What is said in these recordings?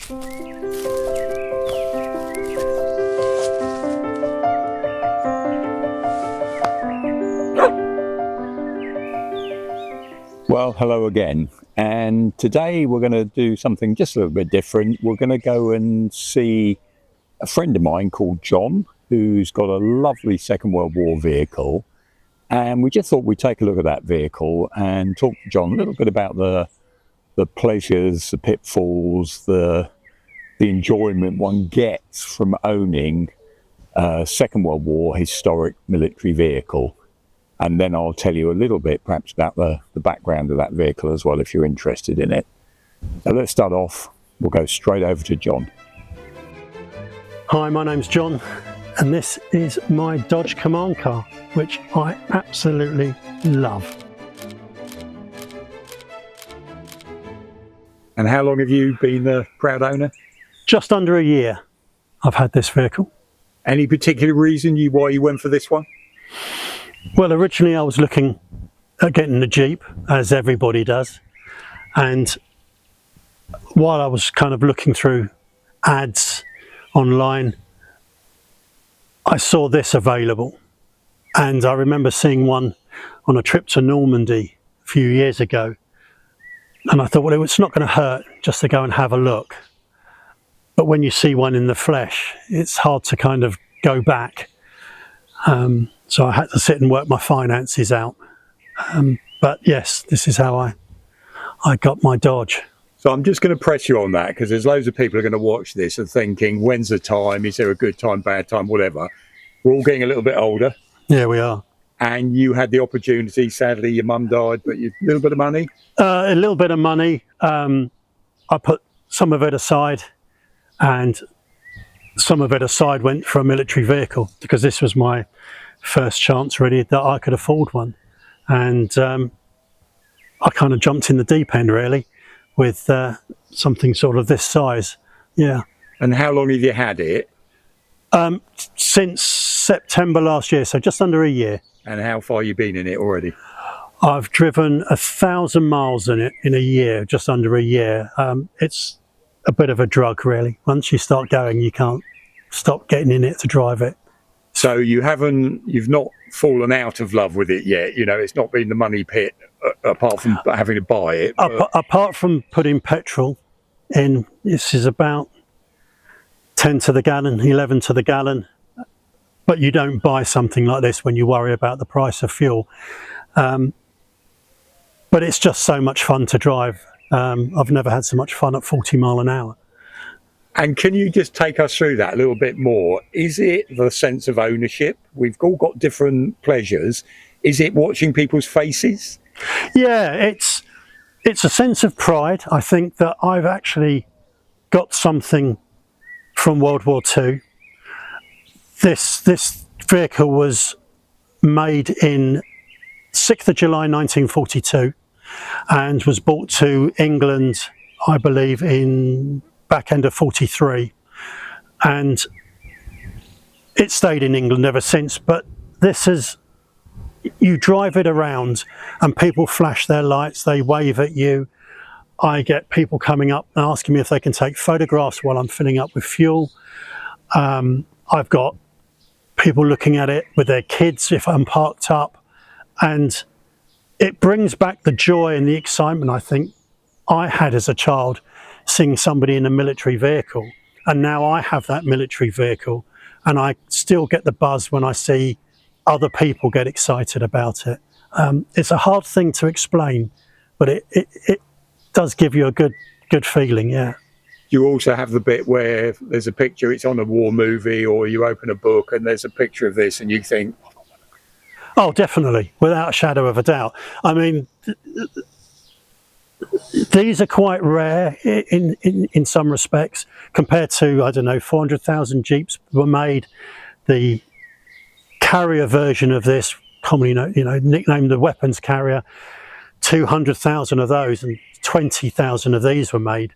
Well, hello again, and today we're going to do something just a little bit different. We're going to go and see a friend of mine called John, who's got a lovely Second World War vehicle, and we just thought we'd take a look at that vehicle and talk to John a little bit about the pleasures, the pitfalls, the enjoyment one gets from owning a Second World War historic military vehicle. And then I'll tell you a little bit perhaps about the background of that vehicle as well, if you're interested in it. So let's start off. We'll go straight over to John. Hi, my name's John, and this is my Dodge Command car, which I absolutely love. And how long have you been the proud owner? Just under a year I've had this vehicle. Any particular reason why you went for this one? Well, originally I was looking at getting the Jeep, as everybody does, and while I was kind of looking through ads online, I saw this available, and I remember seeing one on a trip to Normandy a few years ago, and I thought, well, it's not going to hurt just to go and have a look. But when you see one in the flesh, it's hard to kind of go back. So I had to sit and work my finances out. But yes, this is how I got my Dodge. So I'm just going to press you on that, because there's loads of people who are going to watch this and thinking, when's the time? Is there a good time, bad time, whatever? We're all getting a little bit older. Yeah, we are. And you had the opportunity, sadly your mum died, but a little bit of money? A little bit of money. I put some of it aside, and some of it aside went for a military vehicle, because this was my first chance really that I could afford one. And I kind of jumped in the deep end really with something sort of this size. Yeah. And how long have you had it? Since September last year, so just under a year. And how far have you been in it already? I've driven 1,000 miles in it in a year, just under a year. It's a bit of a drug really. Once you start going, you can't stop getting in it to drive it. So you've not fallen out of love with it yet. You know, it's not been the money pit apart from having to buy it. Apart from putting petrol in, this is about 10 to the gallon, 11 to the gallon. But you don't buy something like this when you worry about the price of fuel. But it's just so much fun to drive. I've never had so much fun at 40 mile an hour. And can you just take us through that a little bit more? Is it the sense of ownership? We've all got different pleasures. Is it watching people's faces? Yeah, it's a sense of pride. I think that I've actually got something from World War II. This vehicle was made in 6th of July 1942 and was brought to England, I believe, in back end of 43, and it stayed in England ever since. But this is, you drive it around and people flash their lights, they wave at you. I get people coming up and asking me if they can take photographs while I'm filling up with fuel. I've got people looking at it with their kids if I'm parked up, and it brings back the joy and the excitement I think I had as a child, seeing somebody in a military vehicle. And now I have that military vehicle, and I still get the buzz when I see other people get excited about it. It's a hard thing to explain, but it does give you a good feeling, yeah. You also have the bit where there's a picture, it's on a war movie, or you open a book and there's a picture of this and you think... Oh, definitely, without a shadow of a doubt. I mean, these are quite rare in some respects compared to, I don't know, 400,000 Jeeps were made. The carrier version of this, commonly nicknamed the weapons carrier, 200,000 of those and 20,000 of these were made.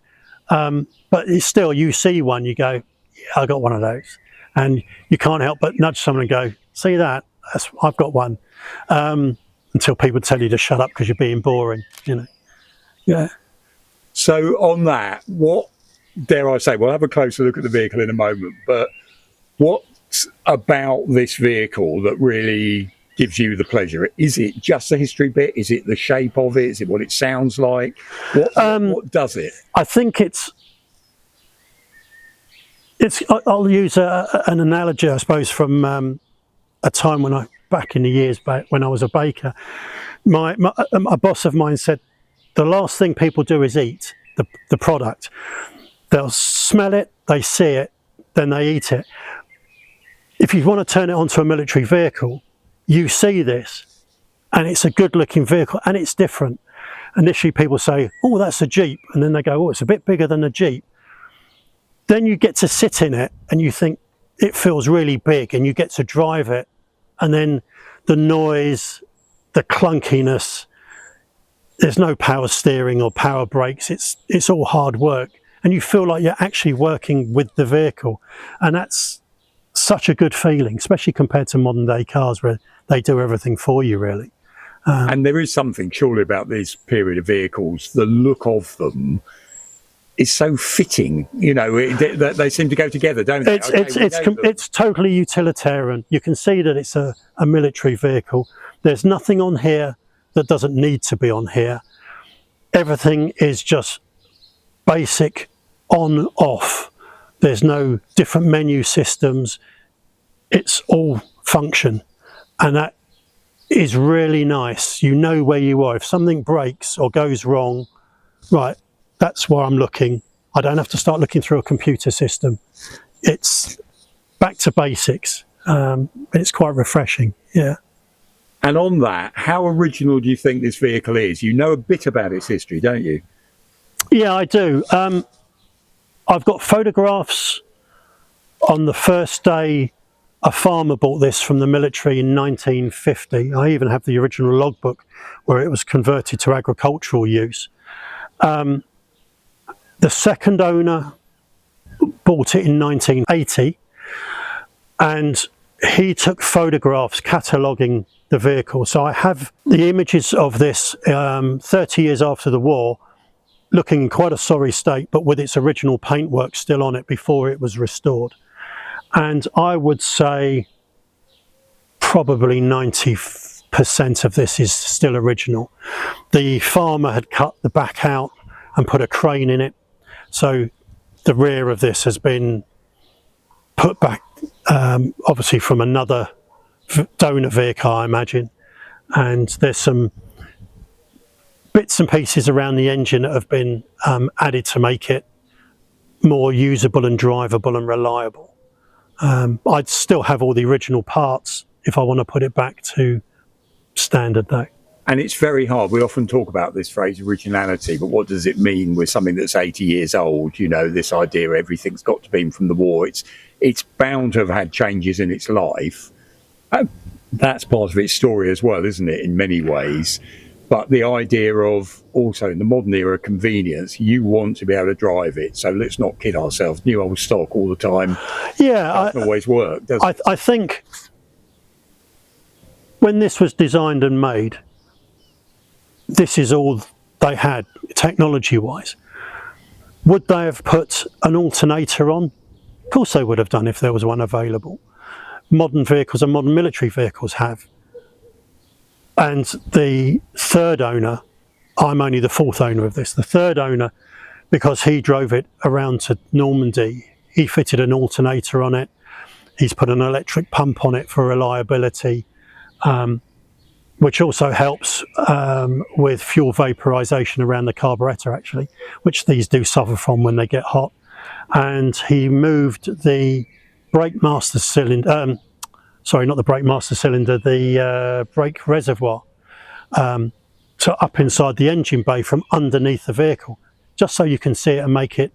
But it's still, you see one, you go, yeah, I got one of those. And you can't help but nudge someone and go, see that? I've got one. Until people tell you to shut up because you're being boring, you know. Yeah. So on that, what dare I say, we'll have a closer look at the vehicle in a moment, but what about this vehicle that really gives you the pleasure? Is it just the history bit? Is it the shape of it? Is it what it sounds like? What does it? I think it's. I'll use an analogy, I suppose, from a time when back in the years back when I was a baker. A boss of mine said, the last thing people do is eat the product. They'll smell it, they see it, then they eat it. If you want to turn it onto a military vehicle, you see this, and it's a good-looking vehicle, and it's different. Initially, people say, "Oh, that's a Jeep," and then they go, "Oh, it's a bit bigger than a Jeep." Then you get to sit in it and you think it feels really big, and you get to drive it, and then the noise, the clunkiness, there's no power steering or power brakes, it's all hard work, and you feel like you're actually working with the vehicle, and that's such a good feeling, especially compared to modern day cars where they do everything for you, really. And there is something surely about this period of vehicles, the look of them is so fitting, you know, they seem to go together, don't they? It's totally utilitarian. You can see that it's a military vehicle. There's nothing on here that doesn't need to be on here. Everything is just basic on, off. There's no different menu systems. It's all function, and that is really nice. You know where you are. If something breaks or goes wrong, right, that's where I'm looking. I don't have to start looking through a computer system. It's back to basics. It's quite refreshing, yeah. And on that, how original do you think this vehicle is? You know a bit about its history, don't you? Yeah, I do. I've got photographs on the first day a farmer bought this from the military in 1950. I even have the original logbook where it was converted to agricultural use. The second owner bought it in 1980, and he took photographs cataloguing the vehicle. So I have the images of this 30 years after the war, looking in quite a sorry state, but with its original paintwork still on it before it was restored. And I would say probably 90% of this is still original. The farmer had cut the back out and put a crane in it. So the rear of this has been put back, obviously from another donor vehicle, I imagine. And there's some bits and pieces around the engine that have been added to make it more usable and drivable and reliable. I'd still have all the original parts if I want to put it back to standard though. And it's very hard. We often talk about this phrase originality, but what does it mean with something that's 80 years old? You know, this idea everything's got to be from the war. It's bound to have had changes in its life. That's part of its story as well, isn't it, in many ways? But the idea of also in the modern era convenience, you want to be able to drive it. So let's not kid ourselves. New old stock all the time. Yeah, doesn't always work, does it? I think when this was designed and made, this is all they had technology-wise. Would they have put an alternator on? Of course they would have done if there was one available. Modern vehicles and modern military vehicles have. And the third owner, I'm only the fourth owner of this, the third owner, because he drove it around to Normandy, he fitted an alternator on it, he's put an electric pump on it for reliability, which also helps with fuel vaporization around the carburetor actually, which these do suffer from when they get hot. And he moved the brake master cylinder, sorry, not the brake master cylinder, the brake reservoir to up inside the engine bay from underneath the vehicle, just so you can see it and make it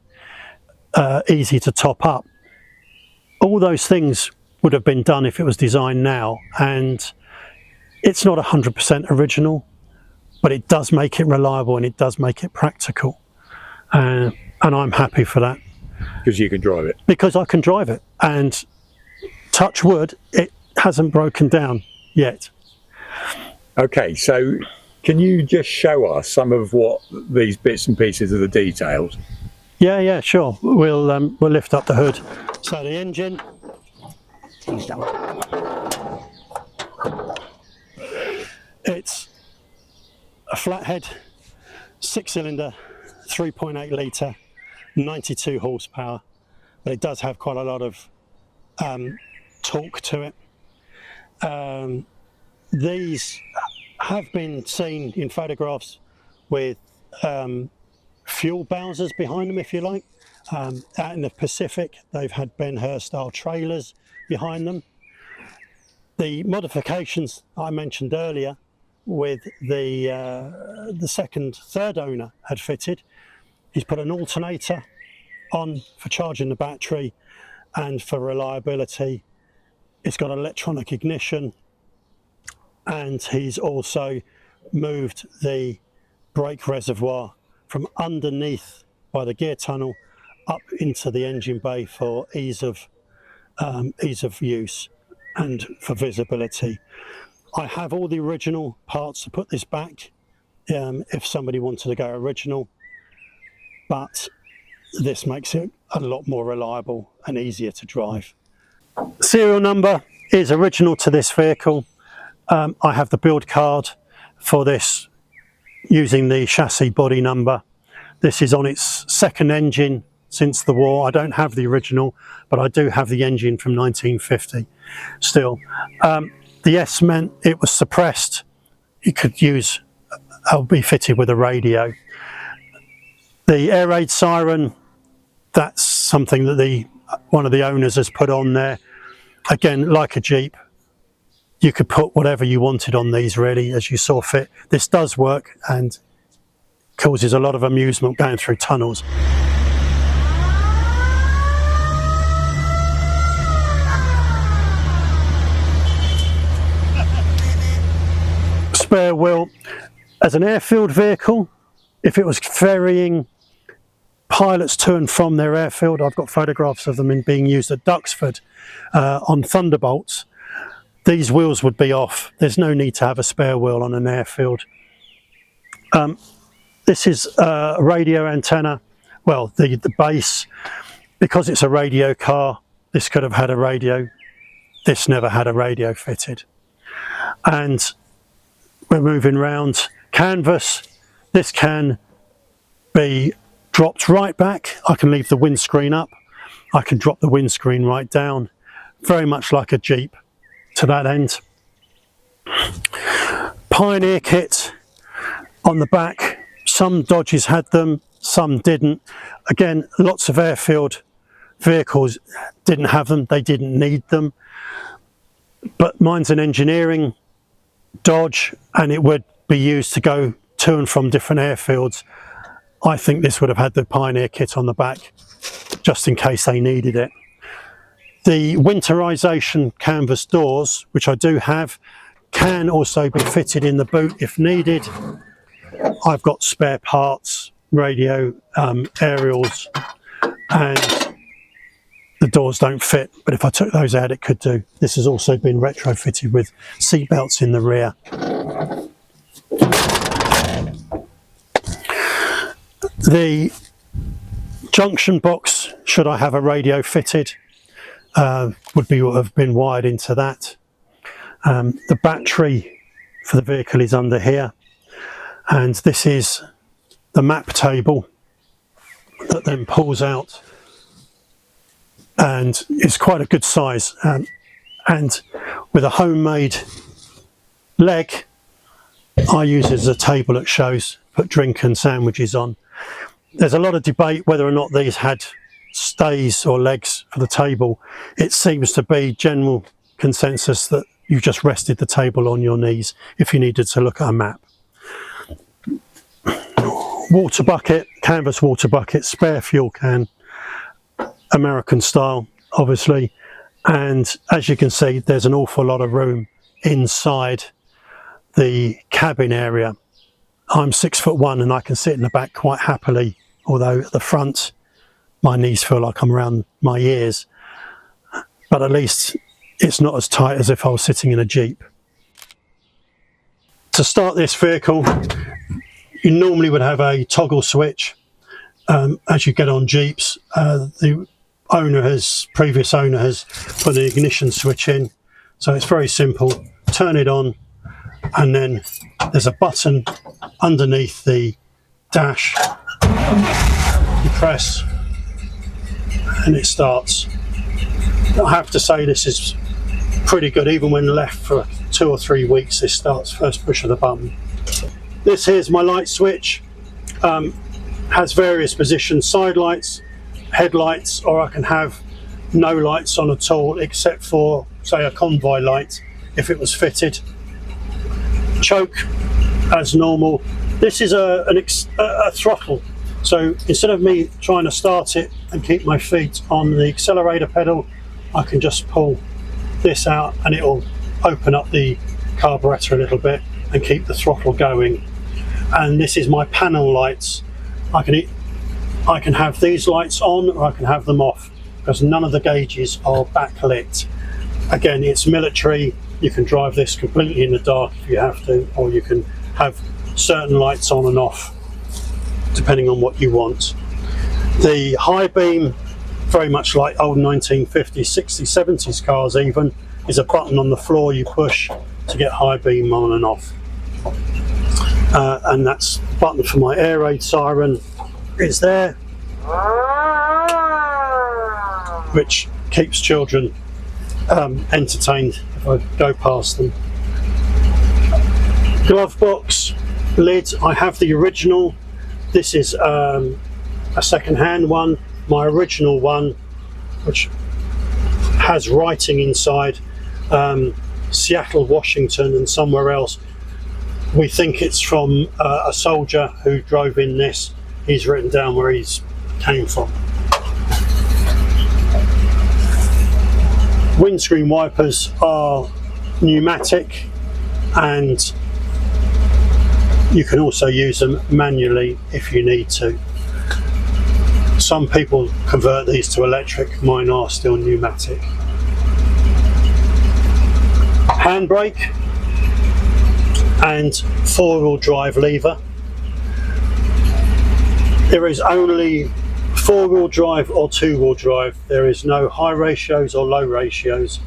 easy to top up. All those things would have been done if it was designed now, and it's not 100% original, but it does make it reliable and it does make it practical. And I'm happy for that. Because you can drive it. Because I can drive it. And touch wood, it hasn't broken down yet. Okay, so can you just show us some of what these bits and pieces of the details? Yeah, sure. We'll lift up the hood. So the engine, it's a flathead, 6-cylinder, 3.8 litre, 92 horsepower, but it does have quite a lot of torque to it. These have been seen in photographs with fuel bowsers behind them, if you like. Out in the Pacific, they've had Ben-Hur style trailers behind them. The modifications I mentioned earlier with the third owner had fitted, he's put an alternator on for charging the battery, and for reliability it's got electronic ignition, and he's also moved the brake reservoir from underneath by the gear tunnel up into the engine bay for ease of use and for visibility. I have all the original parts to put this back if somebody wanted to go original, but this makes it a lot more reliable and easier to drive. Serial number is original to this vehicle. I have the build card for this using the chassis body number. This is on its second engine since the war. I don't have the original, but I do have the engine from 1950 still. The S meant it was suppressed. You could use, I'll be fitted with a radio. The air raid siren, that's something that one of the owners has put on there. Again, like a Jeep, you could put whatever you wanted on these really as you saw fit. This does work and causes a lot of amusement going through tunnels. Spare wheel. As an airfield vehicle, if it was ferrying pilots to and from their airfield, I've got photographs of them being used at Duxford on Thunderbolts, these wheels would be off. There's no need to have a spare wheel on an airfield. This is a radio antenna. Well, the base, because it's a radio car, this could have had a radio. This never had a radio fitted. And we're moving round. Canvas, this can be dropped right back. I can leave the windscreen up. I can drop the windscreen right down. Very much like a Jeep to that end. Pioneer kit on the back. Some Dodges had them, some didn't. Again, lots of airfield vehicles didn't have them, they didn't need them. But mine's an engineering Dodge and it would be used to go to and from different airfields. I think this would have had the Pioneer kit on the back just in case they needed it. The winterization canvas doors, which I do have, can also be fitted in the boot if needed. I've got spare parts, radio, aerials, and the doors don't fit, but if I took those out it could do. This has also been retrofitted with seat belts in the rear. The junction box, should I have a radio fitted, would have been wired into that. The battery for the vehicle is under here, and this is the map table that then pulls out, and it's quite a good size, and with a homemade leg I use it as a table at shows, put drink and sandwiches on. There's a lot of debate whether or not these had stays or legs for the table. It seems to be general consensus that you just rested the table on your knees if you needed to look at a map. Water bucket, canvas water bucket, spare fuel can, American style obviously, and as you can see there's an awful lot of room inside the cabin area. I'm 6'1" and I can sit in the back quite happily, although at the front my knees feel like I'm around my ears, but at least it's not as tight as if I was sitting in a Jeep. To start this vehicle, you normally would have a toggle switch as you get on Jeeps, the previous owner has put an ignition switch in, so it's very simple. Turn it on, and then there's a button underneath the dash. You press, and it starts. I have to say this is pretty good. Even when left for 2 or 3 weeks, this starts first push of the button. This here's my light switch. Has various positions: side lights, headlights, or I can have no lights on at all except for, say, a convoy light if it was fitted. Choke as normal. This is a throttle, so instead of me trying to start it and keep my feet on the accelerator pedal, I can just pull this out and it'll open up the carburetor a little bit and keep the throttle going. And this is my panel lights. I can have these lights on, or I can have them off, because none of the gauges are backlit. Again, it's military. You can drive this completely in the dark if you have to, or you can have certain lights on and off depending on what you want. The high beam, very much like old 1950s, 60s, 70s cars even, is a button on the floor you push to get high beam on and off. And that's the button for my air raid siren is there, which keeps children entertained if I go past them. Glove box lid, I have the original. This is a second-hand one. My original one, which has writing inside, Seattle, Washington and somewhere else. We think it's from a soldier who drove in this. He's written down where he's came from. Windscreen wipers are pneumatic, and you can also use them manually if you need to. Some people convert these to electric, mine are still pneumatic. Handbrake and 4-wheel drive lever. There is only 4-wheel drive or 2-wheel drive. There is no high ratios or low ratios,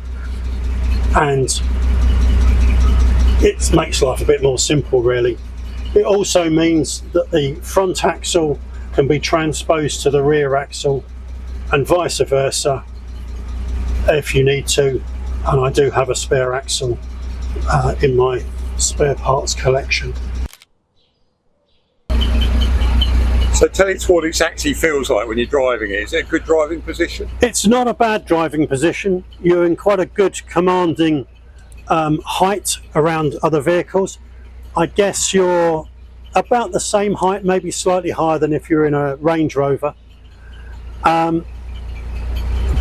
and it makes life a bit more simple really. It also means that the front axle can be transposed to the rear axle and vice versa if you need to, and I do have a spare axle in my spare parts collection. So tell us what it actually feels like when you're driving it. Is it a good driving position? It's not a bad driving position. You're in quite a good commanding height around other vehicles. I guess you're about the same height, maybe slightly higher than if you're in a Range Rover.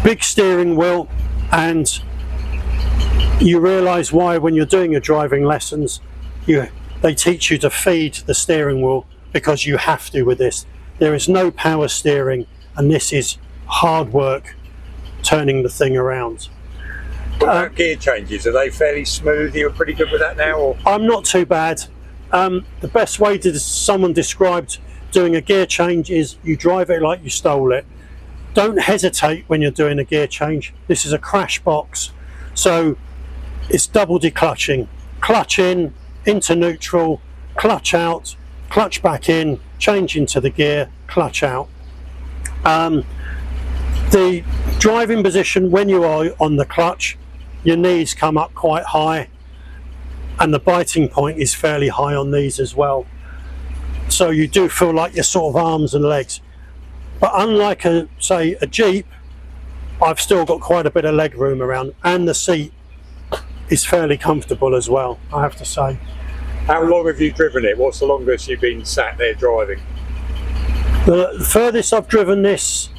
Big steering wheel, and you realise why when you're doing your driving lessons they teach you to feed the steering wheel, because you have to with this. There is no power steering, and this is hard work turning the thing around. What about gear changes? Are they fairly smooth? You're pretty good with that now? Or? I'm not too bad. The best way someone described doing a gear change is you drive it like you stole it. Don't hesitate when you're doing a gear change. This is a crash box, so it's double declutching. Clutch in, into neutral, clutch out, clutch back in, change into the gear, clutch out. The driving position when you are on the clutch, your knees come up quite high, and the biting point is fairly high on these as well. So you do feel like your sort of arms and legs. But unlike say a Jeep, I've still got quite a bit of leg room around, and the seat is fairly comfortable as well, I have to say. How long have you driven it? What's the longest you've been sat there driving? The furthest I've driven this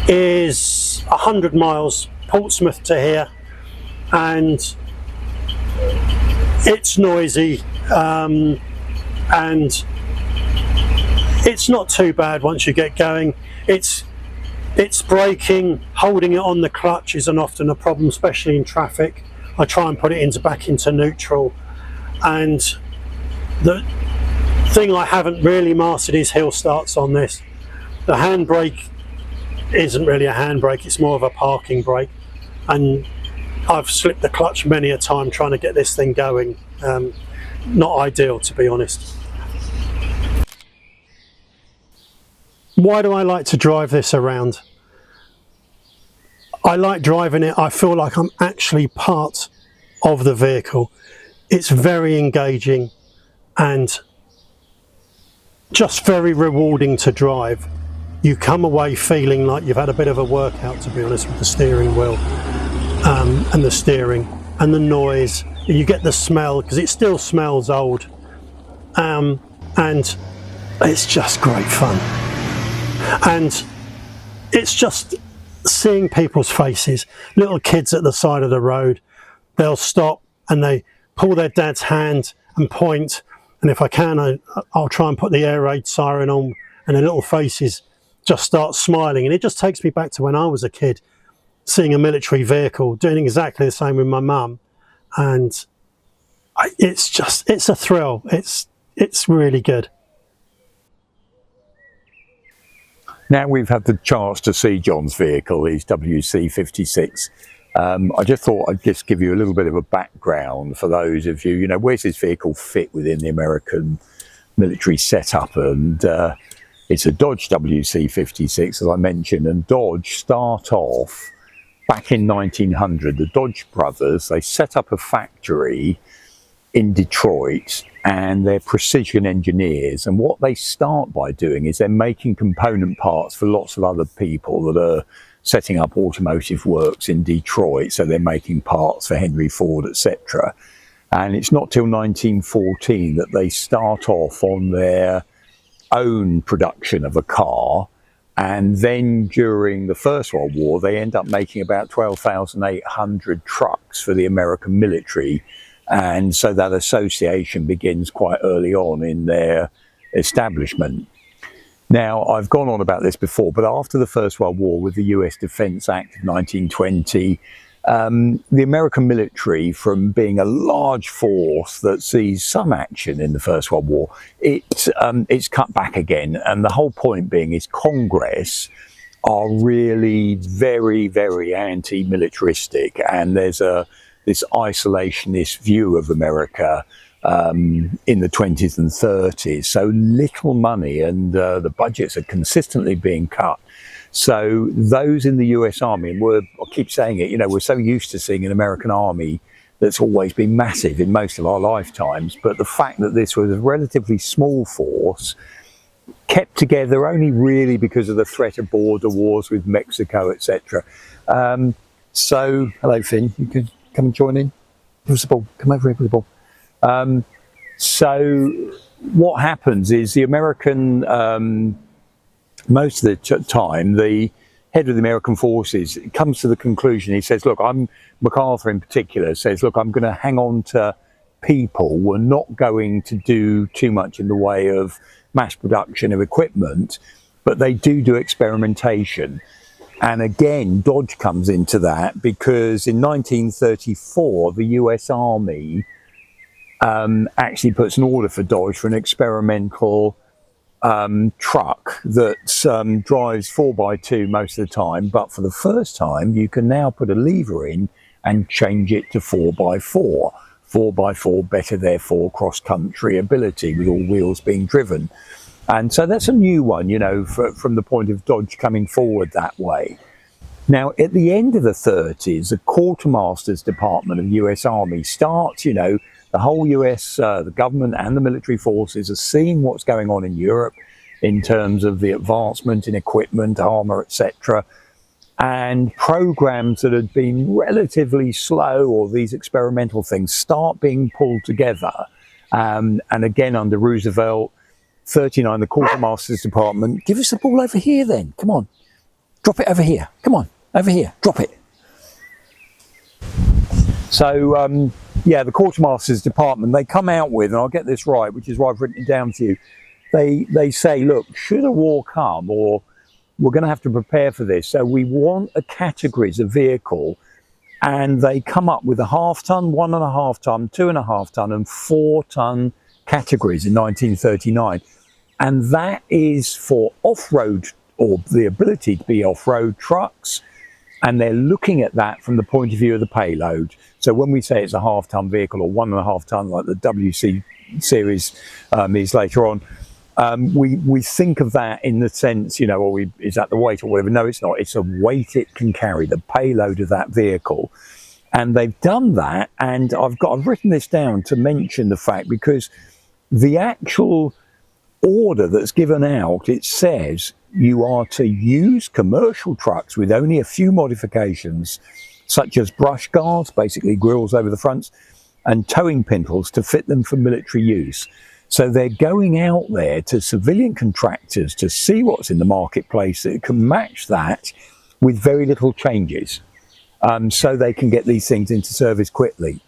is 100 miles, Portsmouth to here, and it's noisy, and it's not too bad once you get going. It's braking, holding it on the clutch isn't often a problem, especially in traffic. I try and put it back into neutral, and the thing I haven't really mastered is hill starts on this. The handbrake isn't really a handbrake, it's more of a parking brake, and I've slipped the clutch many a time trying to get this thing going. Not ideal, to be honest. Why do I like to drive this around? I like driving it, I feel like I'm actually part of the vehicle. It's very engaging and just very rewarding to drive. You come away feeling like you've had a bit of a workout, to be honest, with the steering wheel and the steering and the noise. You get the smell, because it still smells old, and it's just great fun. And it's just seeing people's faces. Little kids at the side of the road, they'll stop and they pull their dad's hand and point, and if I can, I'll try and put the air raid siren on, and their little faces just start smiling. And it just takes me back to when I was a kid, seeing a military vehicle, doing exactly the same with my mum. And it's a thrill. It's really good. Now we've had the chance to see John's vehicle, his WC56. I just thought I'd just give you a little bit of a background for those of you, where's this vehicle fit within the American military setup? And it's a Dodge WC56, as I mentioned, and Dodge start off back in 1900. The Dodge brothers, they set up a factory in Detroit, and they're precision engineers, and what they start by doing is they're making component parts for lots of other people that are setting up automotive works in Detroit. So they're making parts for Henry Ford, etc. And it's not till 1914 that they start off on their own production of a car. And then during the First World War, they end up making about 12,800 trucks for the American military. And so that association begins quite early on in their establishment. Now, I've gone on about this before, but after the First World War, with the US Defence Act of 1920, the American military, from being a large force that sees some action in the First World War, it's cut back again. And the whole point being is Congress are really very, very anti-militaristic, and there's this isolationist view of America in the 20s and 30s. So little money, and the budgets are consistently being cut. So those in the US Army, and I keep saying it, we're so used to seeing an American army that's always been massive in most of our lifetimes, but the fact that this was a relatively small force, kept together only really because of the threat of border wars with Mexico, etc. So, hello Finn, you could come and join in. Give us the ball, come over here with the ball. So what happens is the American, most of the time, the head of the American forces comes to the conclusion, he says, look, MacArthur in particular says, look, I'm going to hang on to people. We're not going to do too much in the way of mass production of equipment, but they do experimentation. And again, Dodge comes into that, because in 1934, the US Army actually puts an order for Dodge for an experimental truck that drives 4x2 most of the time, but for the first time you can now put a lever in and change it to 4x4. 4x4 better, therefore, cross-country ability with all wheels being driven. And so that's a new one, from the point of Dodge coming forward that way. Now, at the end of the 30s, the Quartermaster's Department of the US Army starts, the whole US, the government and the military forces are seeing what's going on in Europe in terms of the advancement in equipment, armour, etc. And programs that had been relatively slow, or these experimental things, start being pulled together. And again, under Roosevelt, 39, the Quartermaster's Department, give us the ball over here then, come on. Drop it over here, come on, over here, drop it. So, yeah, the Quartermaster's Department, they come out with, and I'll get this right, which is why I've written it down for you, they say, look, should a war come, or we're going to have to prepare for this, so we want a categories of vehicle, and they come up with a 1/2 ton, 1.5 ton, 2.5 ton, and 4 ton categories in 1939. And that is for off-road, or the ability to be off-road trucks. And they're looking at that from the point of view of the payload. So when we say it's a half-ton vehicle or 1.5 ton, like the WC series is later on, we think of that in the sense, you know, is that the weight or whatever? No, it's not. It's a weight it can carry, the payload of that vehicle. And they've done that, and I've written this down to mention the fact, because the actual order that's given out, it says you are to use commercial trucks with only a few modifications, such as brush guards, basically grills over the fronts, and towing pintles to fit them for military use. So they're going out there to civilian contractors to see what's in the marketplace that can match that with very little changes. So they can get these things into service quickly.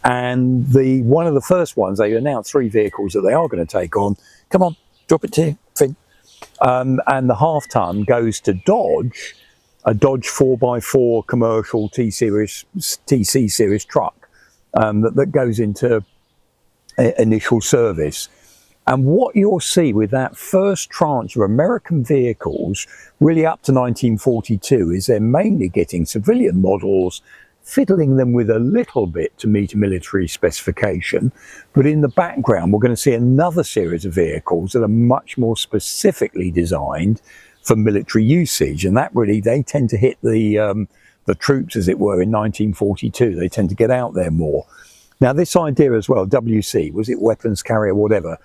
And one of the first ones, they announced 3 vehicles that they are going to take on. Come on, drop it to Finn. And the half-ton goes to Dodge, a Dodge 4x4 commercial TC series truck that goes into initial service. And what you'll see with that first tranche of American vehicles, really up to 1942, is they're mainly getting civilian models, fiddling them with a little bit to meet a military specification. But in the background, we're going to see another series of vehicles that are much more specifically designed for military usage. And that really, they tend to hit the troops, as it were, in 1942. They tend to get out there more. Now, this idea as well, WC, was it weapons carrier, whatever,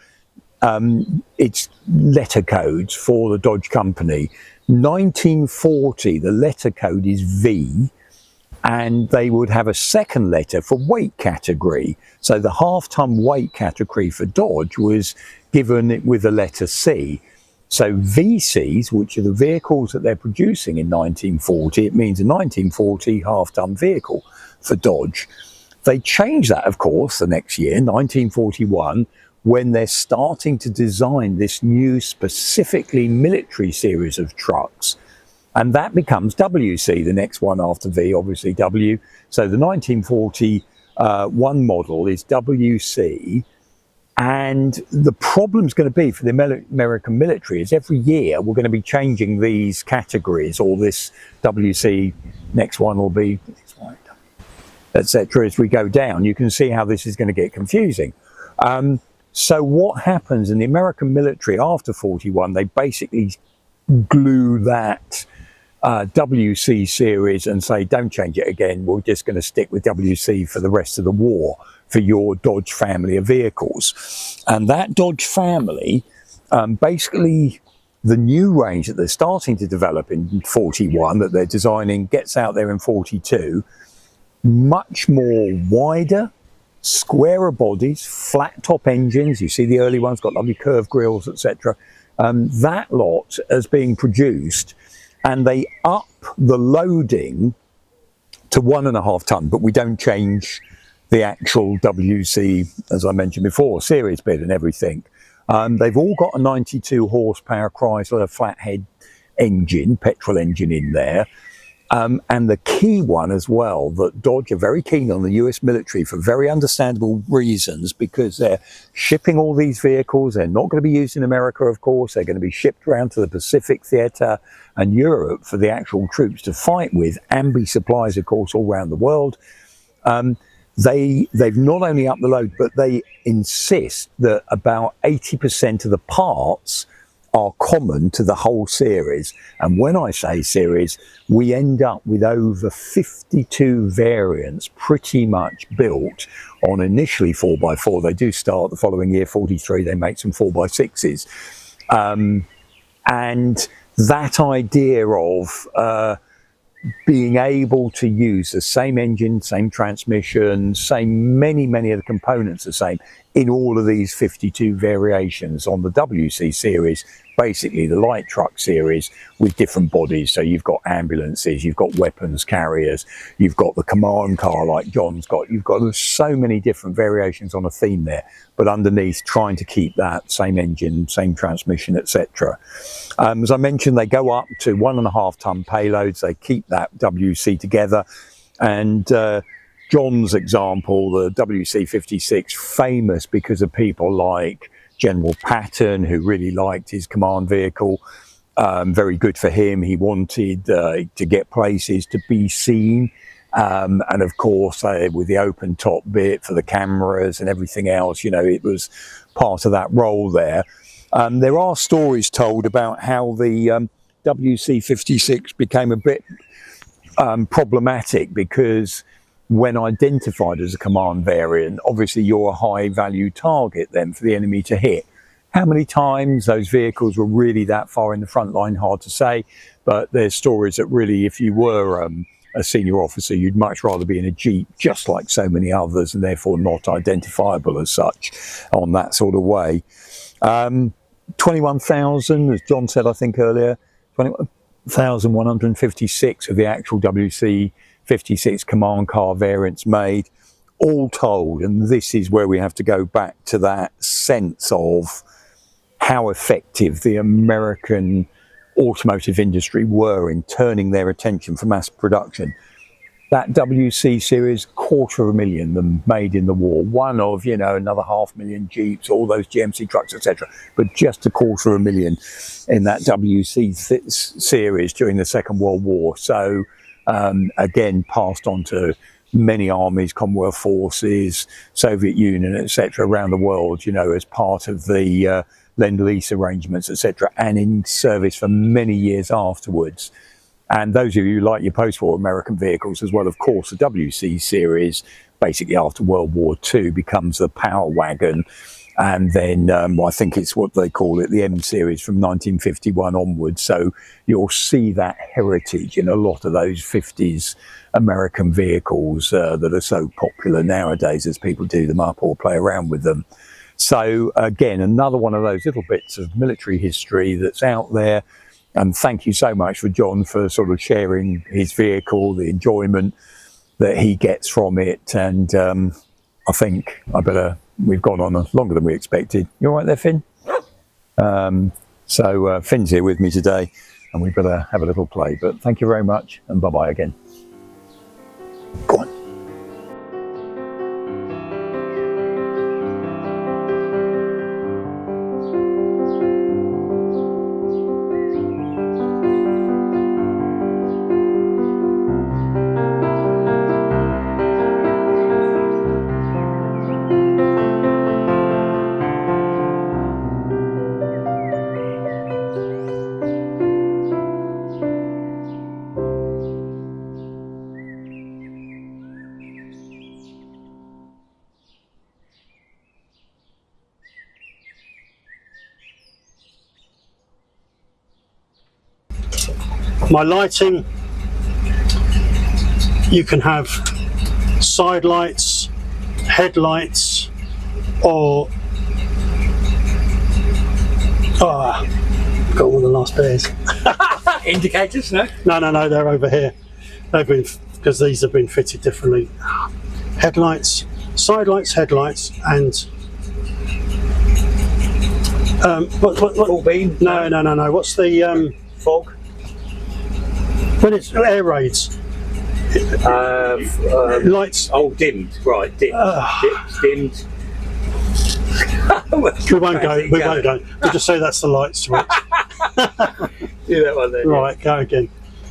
it's letter codes for the Dodge company. 1940, the letter code is V, and they would have a second letter for weight category. So the half-ton weight category for Dodge was given with the letter C. So VCs, which are the vehicles that they're producing in 1940, it means a 1940 half-ton vehicle for Dodge. They changed that, of course, the next year, 1941, when they're starting to design this new specifically military series of trucks. And that becomes WC, the next one after V, obviously W. So the 1941 model is WC. And the problem's going to be for the American military is every year we're going to be changing these categories, or this WC, next one will be, etc. As we go down, you can see how this is going to get confusing. So what happens in the American military after 41, they basically glue that WC series and say, don't change it again. We're just going to stick with WC for the rest of the war for your Dodge family of vehicles. And that Dodge family, basically the new range that they're starting to develop in 41, that they're designing, gets out there in 42, much more wider, squarer bodies, flat top engines. You see the early ones got lovely curved grills, etc. That lot is being produced, and they up the loading to 1.5 ton, but we don't change the actual WC, as I mentioned before, series bit and everything. They've all got a 92 horsepower Chrysler flathead engine, petrol engine in there. And the key one as well, that Dodge are very keen on the US military for very understandable reasons, because they're shipping all these vehicles. They're not going to be used in America, of course. They're going to be shipped around to the Pacific theatre and Europe for the actual troops to fight with, and be supplies, of course, all around the world. They've not only upped the load, but they insist that about 80% of the parts are common to the whole series. And when I say series, we end up with over 52 variants pretty much built on initially 4x4. They do start the following year, 43, they make some 4x6s. And that idea of being able to use the same engine, same transmission, many of the components the same in all of these 52 variations on the WC series, basically the light truck series with different bodies. So you've got ambulances, you've got weapons carriers, you've got the command car like John's got, there's so many different variations on a theme there, but underneath trying to keep that same engine, same transmission, etc. As I mentioned, they go up to 1.5 ton payloads. They keep that WC together, and John's example, the WC-56, famous because of people like General Patton, who really liked his command vehicle. Very good for him. He wanted to get places, to be seen. And of course, with the open top bit for the cameras and everything else, you know, it was part of that role there. There are stories told about how the WC-56 became a bit problematic, because when identified as a command variant, obviously you're a high value target then for the enemy to hit. How many times those vehicles were really that far in the front line, hard to say, but there's stories that really, if you were a senior officer, you'd much rather be in a Jeep, just like so many others, and therefore not identifiable as such on that sort of way. 21,000, as John said, I think earlier, 21,156 of the actual WC-56 command car variants made, all told. And this is where we have to go back to that sense of how effective the American automotive industry were in turning their attention for mass production. That WC series, 250,000 them made in the war. One of, you know, another 500,000 Jeeps, all those GMC trucks, etc. But just 250,000 in that WC series during the Second World War. So again, passed on to many armies, Commonwealth forces, Soviet Union, etc. around the world, you know, as part of the Lend-Lease arrangements, etc. and in service for many years afterwards. And those of you who like your post-war American vehicles as well, of course, the WC series, basically after World War II, becomes the power wagon. And then I think it's what they call it, the M series from 1951 onwards. So you'll see that heritage in a lot of those 50s American vehicles that are so popular nowadays as people do them up or play around with them. So again, another one of those little bits of military history that's out there. And thank you so much for John for sort of sharing his vehicle, the enjoyment that he gets from it. And I think we've gone on longer than we expected. You all right there, Finn? So Finn's here with me today, and we better have a little play. But thank you very much, and bye-bye again. Go on. My lighting, you can have side lights, headlights, or got all the last bears. Indicators, no? No, they're over here. They've been, because these have been fitted differently. Headlights, side lights, headlights, and what? Full beam? No. What's the Fog? When it's air raids? Lights. Oh, dimmed. Right, dimmed. We won't go. We'll just say that's the light switch. Do that one then. Right, go again.